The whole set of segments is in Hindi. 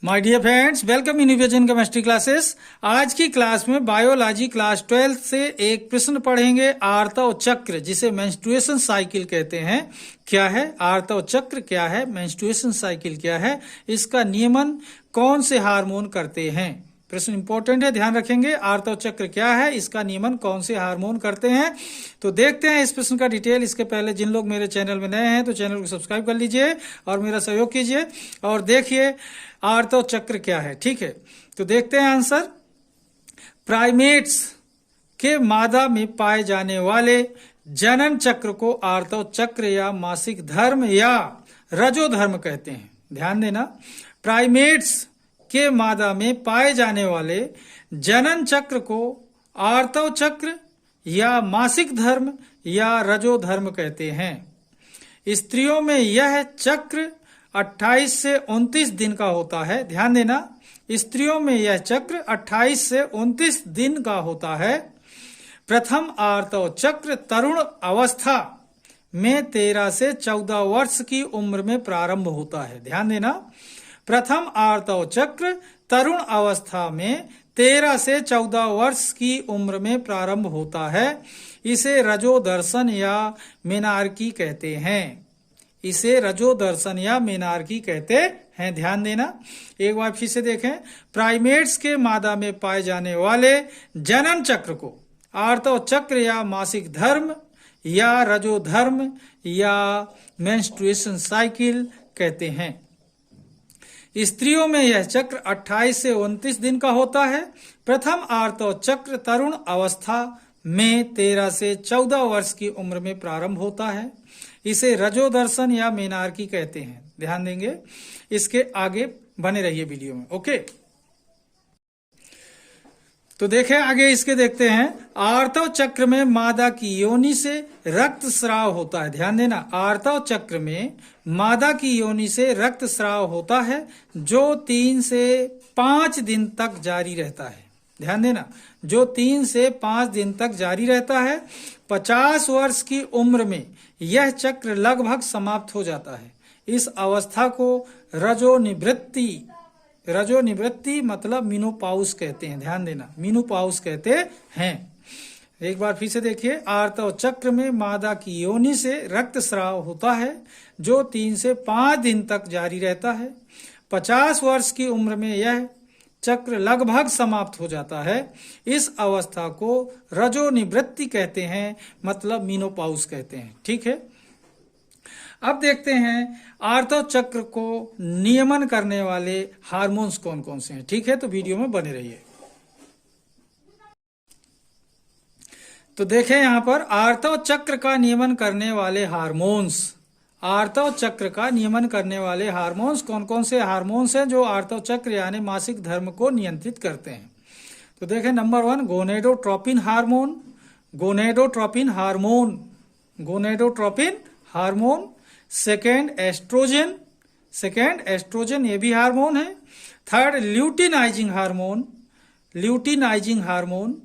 My dear friends, welcome in vision chemistry classes. आज की क्लास में बायोलॉजी क्लास 12 से एक प्रश्न पढ़ेंगे। आर्तव चक्र, जिसे मेंस्ट्रुएशन साइकिल कहते हैं, क्या है? आर्तव चक्र क्या है? मेंस्ट्रुएशन साइकिल क्या है? इसका नियमन कौन से हार्मोन करते हैं? प्रश्न इंपॉर्टेंट है, ध्यान रखेंगे। आर्तव चक्र क्या है, इसका नियमन कौन से हार्मोन करते हैं? तो देखते हैं इस प्रश्न का डिटेल। इसके पहले जिन लोग मेरे चैनल में नए हैं तो चैनल को सब्सक्राइब कर लीजिए और मेरा सहयोग कीजिए और देखिए आर्तव चक्र क्या है। ठीक है, तो देखते हैं आंसर। प्राइमेट्स के मादा में पाए जाने वाले जनन चक्र को आर्तव चक्र या मासिक धर्म या रजोधर्म कहते हैं। ध्यान देना, प्राइमेट्स के मादा में पाए जाने वाले जनन चक्र को आर्तव चक्र या मासिक धर्म या रजोधर्म कहते हैं। स्त्रियों में यह चक्र 28 से 29 दिन का होता है। ध्यान देना, स्त्रियों में यह चक्र 28 से 29 दिन का होता है। प्रथम आर्तव चक्र तरुण अवस्था में 13 से 14 वर्ष की उम्र में प्रारंभ होता है। ध्यान देना, प्रथम आर्तव चक्र तरुण अवस्था में 13 से 14 वर्ष की उम्र में प्रारंभ होता है। इसे रजोदर्शन या मेनार्की कहते हैं। इसे रजोदर्शन या मेनार्की कहते हैं। ध्यान देना, एक बार फिर से देखें। प्राइमेट्स के मादा में पाए जाने वाले जनन चक्र को आर्तव चक्र या मासिक धर्म या रजोधर्म या मेंस्ट्रुएशन साइकिल कहते हैं। स्त्रियों में यह चक्र 28 से 29 दिन का होता है। प्रथम आर्तव चक्र तरुण अवस्था में 13 से 14 वर्ष की उम्र में प्रारंभ होता है। इसे रजोदर्शन या मेनार्की कहते हैं। ध्यान देंगे, इसके आगे बने रहिए वीडियो में। ओके, तो देखें आगे इसके देखते हैं। आर्तव चक्र में मादा की योनि से रक्त स्राव होता है। ध्यान देना, आर्तव चक्र में मादा की योनि से रक्त स्राव होता है जो 3 से 5 दिन तक जारी रहता है। ध्यान देना, जो 3 से 5 दिन तक जारी रहता है। 50 वर्ष की उम्र में यह चक्र लगभग समाप्त हो जाता है। इस अवस्था को रजोनिवृत्ति मतलब मीनोपाउस कहते हैं। ध्यान देना, मीनोपाउस कहते हैं। एक बार फिर से देखिए। आर्तव चक्र में मादा की योनि से रक्त स्राव होता है जो 3 से 5 दिन तक जारी रहता है। 50 वर्ष की उम्र में यह चक्र लगभग समाप्त हो जाता है। इस अवस्था को रजोनिवृत्ति कहते हैं, मतलब मीनोपाउस कहते हैं। ठीक है, अब देखते हैं आर्तव चक्र को नियमन करने वाले हार्मोन्स कौन कौन से हैं। ठीक है, तो वीडियो में बने रहिए। तो देखें यहां पर आर्तव चक्र का नियमन करने वाले हार्मोन्स। आर्तव चक्र का नियमन करने वाले हार्मोन्स कौन कौन से हार्मोन्स हैं जो आर्तव चक्र यानी मासिक धर्म को नियंत्रित करते हैं। तो देखें, number 1 gonadotropin hormone. Gonadotropin hormone, gonadotropin hormone. Second oestrogen, second oestrogen ये भी हार्मोन है। Third luteinising hormone, luteinising hormone.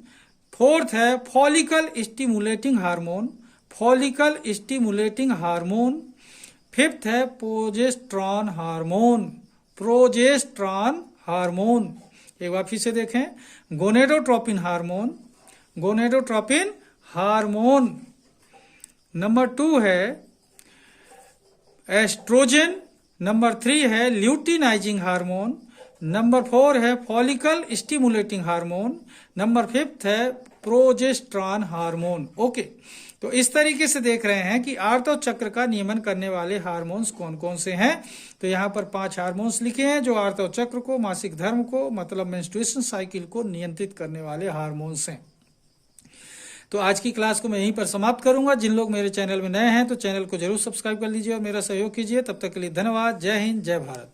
Fourth है follicle stimulating hormone, follicle stimulating hormone. Fifth है प्रोजेस्टेरॉन हार्मोन, प्रोजेस्टेरॉन हार्मोन। एक बार फिर से देखें। Gonadotropin hormone, gonadotropin hormone. Number 2 है एस्ट्रोजन। नंबर 3 है ल्यूटिनाइजिंग हार्मोन। नंबर 4 है फॉलिकल स्टिमुलेटिंग हार्मोन। नंबर 5 है प्रोजेस्टेरॉन हार्मोन। ओके, तो इस तरीके से देख रहे हैं कि आर्तव चक्र का नियमन करने वाले हार्मोन्स कौन कौन से हैं। तो यहाँ पर 5 हार्मोन्स लिखे हैं जो आर्तव चक्र को, मासिक धर्म को, मतलब मेंस्ट्रुएशन साइकिल को नियंत्रित करने वाले हार्मोन्स हैं। तो आज की क्लास को मैं यहीं पर समाप्त करूंगा। जिन लोग मेरे चैनल में नए हैं तो चैनल को जरूर सब्सक्राइब कर लीजिए और मेरा सहयोग कीजिए। तब तक के लिए धन्यवाद। जय हिंद, जय भारत।